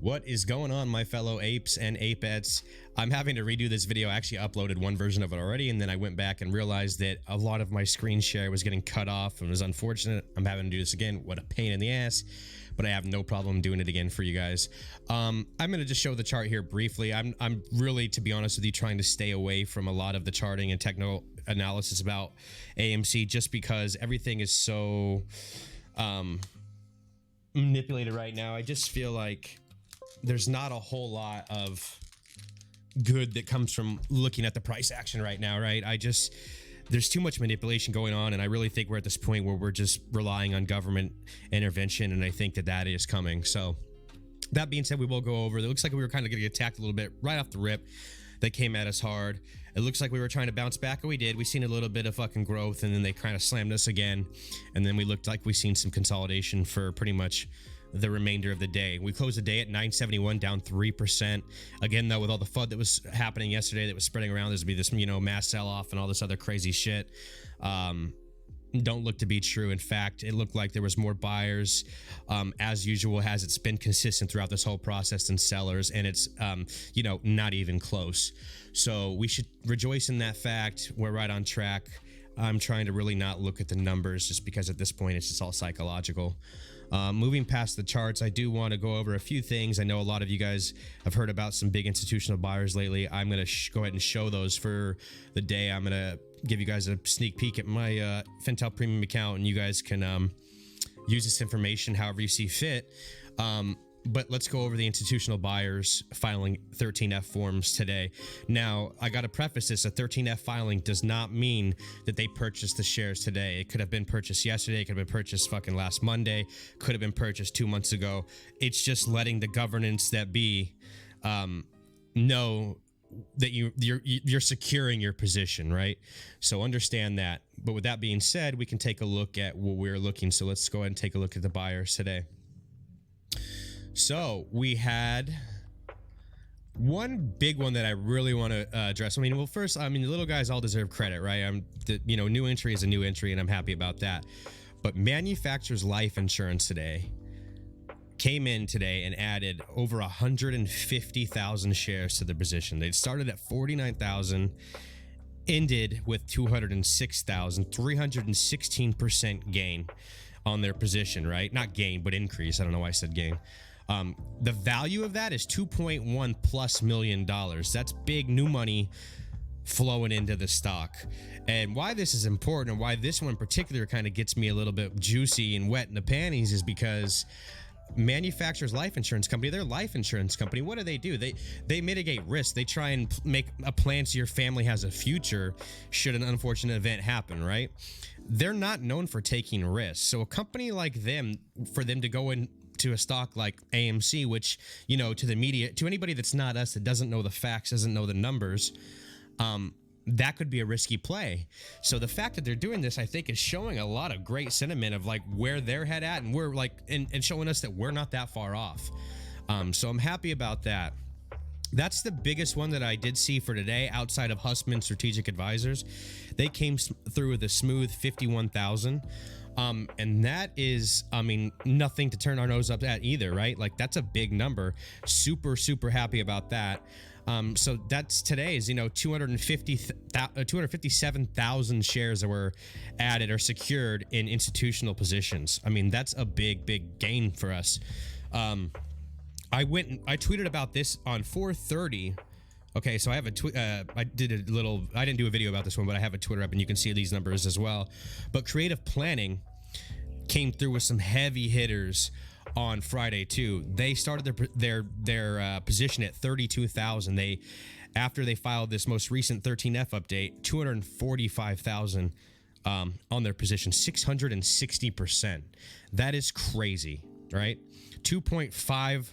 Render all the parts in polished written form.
What is going on, my fellow apes and apettes? I'm having to redo this video. I actually uploaded one version of it already, and then I went back and realized that a lot of my screen share was getting cut off, and it was unfortunate. I'm having to do this again. What a pain in the ass, but I have no problem doing it again for you guys. I'm going to just show the chart here briefly. I'm really, to be honest with you, trying to stay away from a lot of the charting and technical analysis about AMC just because everything is so manipulated right now. I just feel like there's not a whole lot of good that comes from looking at the price action right now, right? There's too much manipulation going on, and I really think we're at this point where we're just relying on government intervention, and I think that is coming. So that being said, we will go over. It looks like we were kind of getting attacked a little bit right off the rip. They came at us hard. It looks like we were trying to bounce back, and we did. We seen a little bit of fucking growth, and then they kind of slammed us again, and then we looked like we seen some consolidation for pretty much the remainder of the day. We closed the day at 971, down 3%. Again, though, with all the FUD that was happening yesterday that was spreading around, there's be this, mass sell-off and all this other crazy shit. Don't look to be true. In fact, it looked like there was more buyers, as usual, as it's been consistent throughout this whole process, than sellers, and it's, not even close. So we should rejoice in that fact. We're right on track. I'm trying to really not look at the numbers just because at this point it's just all psychological. Moving past the charts, I do want to go over a few things. I know a lot of you guys have heard about some big institutional buyers lately. I'm going to go ahead and show those for the day. I'm going to give you guys a sneak peek at my Fintel Premium account, and you guys can use this information however you see fit. But let's go over the institutional buyers filing 13F forms today. Now, I got to preface this. A 13F filing does not mean that they purchased the shares today. It could have been purchased yesterday. It could have been purchased fucking last Monday. Could have been purchased 2 months ago. It's just letting the governance that be know that you're securing your position, right? So understand that. But with that being said, we can take a look at what we're looking. So let's go ahead and take a look at the buyers today. So we had one big one that I really want to address. First, the little guys all deserve credit, right? New entry is a new entry, and I'm happy about that. But manufacturers life insurance today came in today and added over 150,000 shares to the position. They started at 49,000, ended with 206,000, 316% gain on their position, right? Not gain, but increase. I don't know why I said gain. The value of that is $2.1+ million. That's big new money flowing into the stock. And why this is important, and why this one in particular kind of gets me a little bit juicy and wet in the panties, is because manufacturers life insurance company, their life insurance company, what do? They mitigate risk. They try and make a plan so your family has a future should an unfortunate event happen, right? They're not known for taking risks. So a company like them, for them to go into a stock like AMC, which, to the media, to anybody that's not us, that doesn't know the facts, doesn't know the numbers, that could be a risky play. So the fact that they're doing this, I think, is showing a lot of great sentiment of like where their head at, and we're like, and showing us that we're not that far off. So I'm happy about that. That's the biggest one that I did see for today outside of Hussman Strategic Advisors. They came through with a smooth 51,000. And that is, nothing to turn our nose up at either, right? Like, that's a big number. Super, super happy about that. So that's today's, 257,000 shares that were added or secured in institutional positions. That's a big, big gain for us. I tweeted about this on 4:30. Okay, so I have a tweet. I didn't do a video about this one, but I have a Twitter up, and you can see these numbers as well. But Creative Planning came through with some heavy hitters on Friday too. They started their position at 32,000. After they filed this most recent 13F update, 245,000 on their position, 660%. That is crazy, right? 2.5+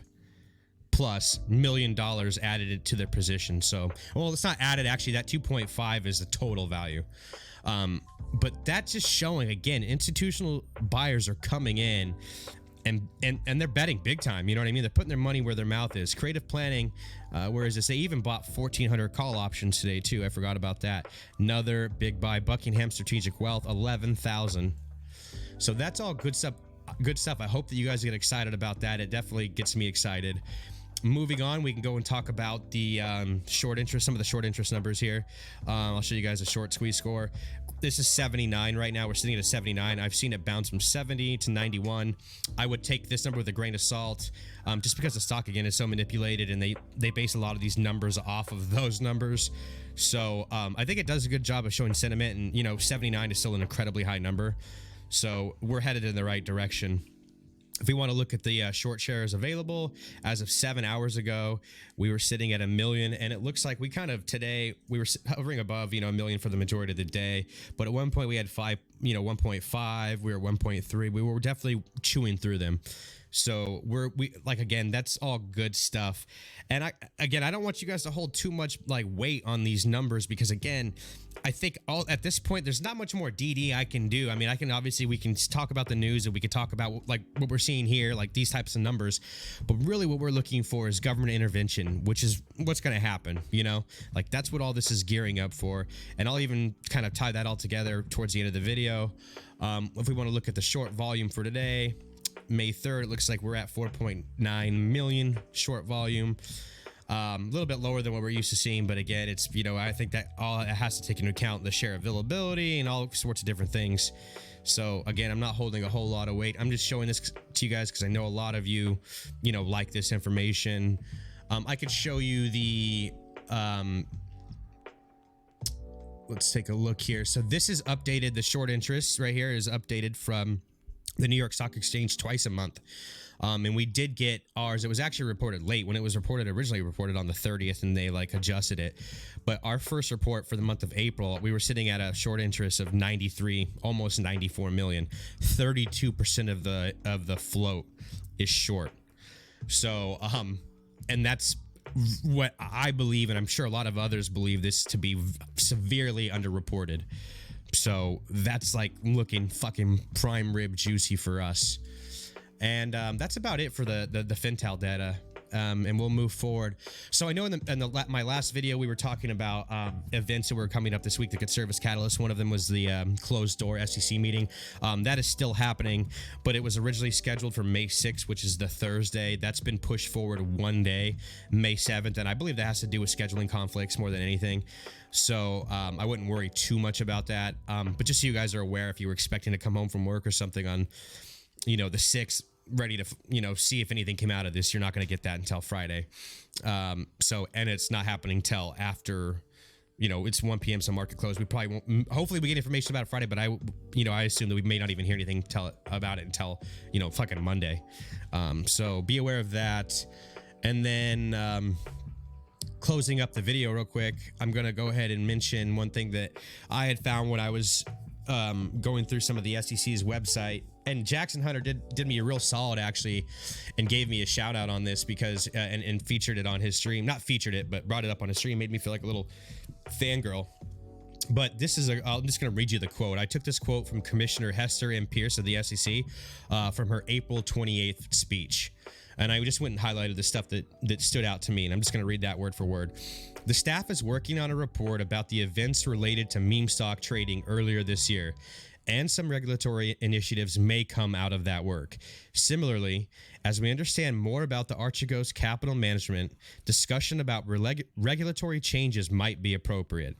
million added to their position. So, well, it's not added, actually. That 2.5 is the total value. But that's just showing, again, institutional buyers are coming in and they're betting big time. You know what I mean? They're putting their money where their mouth is. Creative Planning, whereas this, they even bought 1,400 call options today too. I forgot about that. Another big buy. Buckingham Strategic Wealth, 11,000. So that's all good stuff. I hope that you guys get excited about that. It definitely gets me excited. Moving on, we can go and talk about the short interest, some of the short interest numbers here. I'll show you guys a short squeeze score. This is 79 right now. We're sitting at a 79. I've seen it bounce from 70 to 91. I would take this number with a grain of salt, just because the stock, again, is so manipulated, and they base a lot of these numbers off of those numbers. So I think it does a good job of showing sentiment, and, you know, 79 is still an incredibly high number. So we're headed in the right direction. If we want to look at the short shares available, as of 7 hours ago, we were sitting at 1 million, and it looks like we kind of today we were hovering above, you know, 1 million for the majority of the day. But at one point we had 1.5, we were 1.3. We were definitely chewing through them. So we again, that's all good stuff. And I don't want you guys to hold too much like weight on these numbers, because again, I think at this point there's not much more DD I can do. I mean, we can talk about the news, and we could talk about like what we're seeing here, like these types of numbers. But really what we're looking for is government intervention, which is what's going to happen, you know? Like that's what all this is gearing up for. And I'll even kind of tie that all together towards the end of the video. If we want to look at the short volume for today, May 3rd, it looks like we're at 4.9 million short volume. A little bit lower than what we're used to seeing, but again, it's, you know, I think that all it has to take into account the share availability and all sorts of different things. So again, I'm not holding a whole lot of weight. I'm just showing this to you guys because I know a lot of you, you know, like this information. I could show you the let's take a look here. So this is updated. The short interest right here is updated from the New York Stock Exchange twice a month. And we did get ours. It was actually reported late. When it was originally reported on the 30th, and they like adjusted it. But our first report for the month of April, we were sitting at a short interest of 93, almost 94 million. 32% of the float is short. So, and that's what I believe, and I'm sure a lot of others believe this to be severely underreported. So that's like looking fucking prime rib juicy for us. And that's about it for the Fintel data. And we'll move forward. So I know in my last video, we were talking about events that were coming up this week that could serve as catalysts. One of them was the closed door SEC meeting. That is still happening, but it was originally scheduled for May 6th, which is the Thursday. That's been pushed forward one day, May 7th. And I believe that has to do with scheduling conflicts more than anything. So I wouldn't worry too much about that. But just so you guys are aware, if you were expecting to come home from work or something on, you know, the 6th, ready to, you know, see if anything came out of this, you're not going to get that until Friday. So, and it's not happening till after, you know, it's 1 p.m. so market close. We probably won't, hopefully we get information about it Friday, but I assume that we may not even hear anything about it until, you know, fucking Monday. So be aware of that. And then, closing up the video real quick, I'm going to go ahead and mention one thing that I had found when I was going through some of the SEC's website. And Jackson Hunter did me a real solid, actually, and gave me a shout out on this because and featured it on his stream. Not featured it, but brought it up on his stream. Made me feel like a little fangirl. But this is I'm just going to read you the quote. I took this quote from Commissioner Hester M. Pierce of the SEC from her April 28th speech. And I just went and highlighted the stuff that stood out to me. And I'm just going to read that word for word. The staff is working on a report about the events related to meme stock trading earlier this year, and some regulatory initiatives may come out of that work. Similarly, as we understand more about the Archegos capital management, discussion about regulatory changes might be appropriate.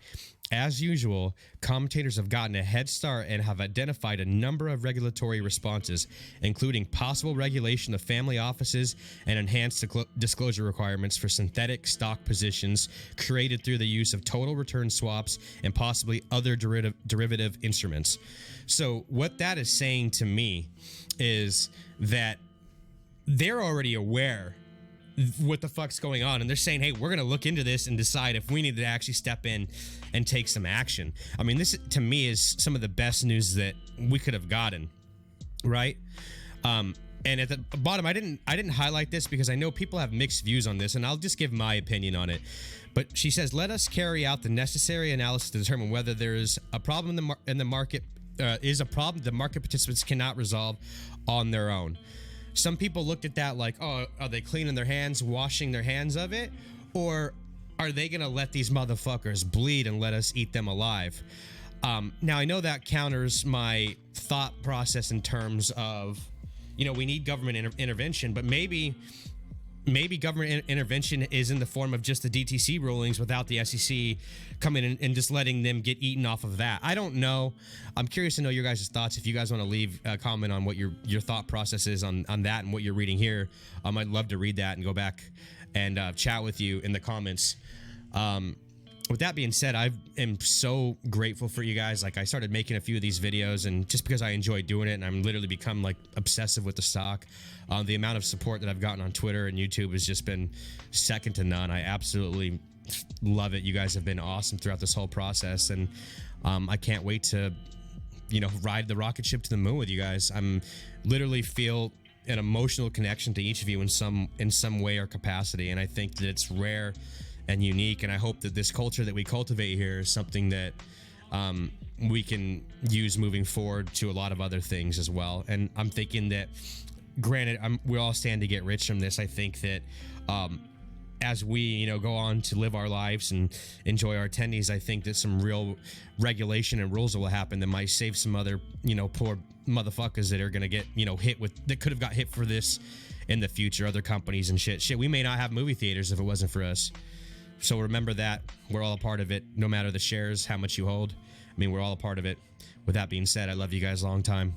As usual, commentators have gotten a head start and have identified a number of regulatory responses, including possible regulation of family offices and enhanced disclosure requirements for synthetic stock positions created through the use of total return swaps and possibly other derivative instruments. So what that is saying to me is that they're already aware what the fuck's going on, and they're saying, hey, we're gonna look into this and decide if we need to actually step in and take some action. I mean, this to me is some of the best news that we could have gotten, right? And at the bottom, I didn't highlight this because I know people have mixed views on this, and I'll just give my opinion on it. But she says, let us carry out the necessary analysis to determine whether there is a problem in the market, is a problem the market participants cannot resolve on their own. Some people looked at that like, oh, are they cleaning their hands, washing their hands of it? Or are they going to let these motherfuckers bleed and let us eat them alive? Now, I know that counters my thought process in terms of, you know, we need government intervention, but maybe maybe government intervention is in the form of just the DTC rulings without the SEC coming in and just letting them get eaten off of that. I don't know. I'm curious to know your guys' thoughts. If you guys want to leave a comment on what your thought process is on that and what you're reading here, I'd love to read that and go back and chat with you in the comments. With that being said, I am so grateful for you guys. Like, I started making a few of these videos, and just because I enjoy doing it, and I'm literally become like obsessive with the stock. The amount of support that I've gotten on Twitter and YouTube has just been second to none. I absolutely love it. You guys have been awesome throughout this whole process, and I can't wait to, ride the rocket ship to the moon with you guys. I'm literally feel an emotional connection to each of you in some way or capacity, and I think that it's rare and unique, and I hope that this culture that we cultivate here is something that we can use moving forward to a lot of other things as well. And I'm thinking that, granted, we all stand to get rich from this. I think that as we go on to live our lives and enjoy our attendees, I think that some real regulation and rules will happen that might save some other poor motherfuckers that are gonna get hit with, that could have got hit for this in the future, other companies and shit. We may not have movie theaters if it wasn't for us. So remember that we're all a part of it, no matter the shares, how much you hold. I mean, we're all a part of it. With that being said, I love you guys a long time.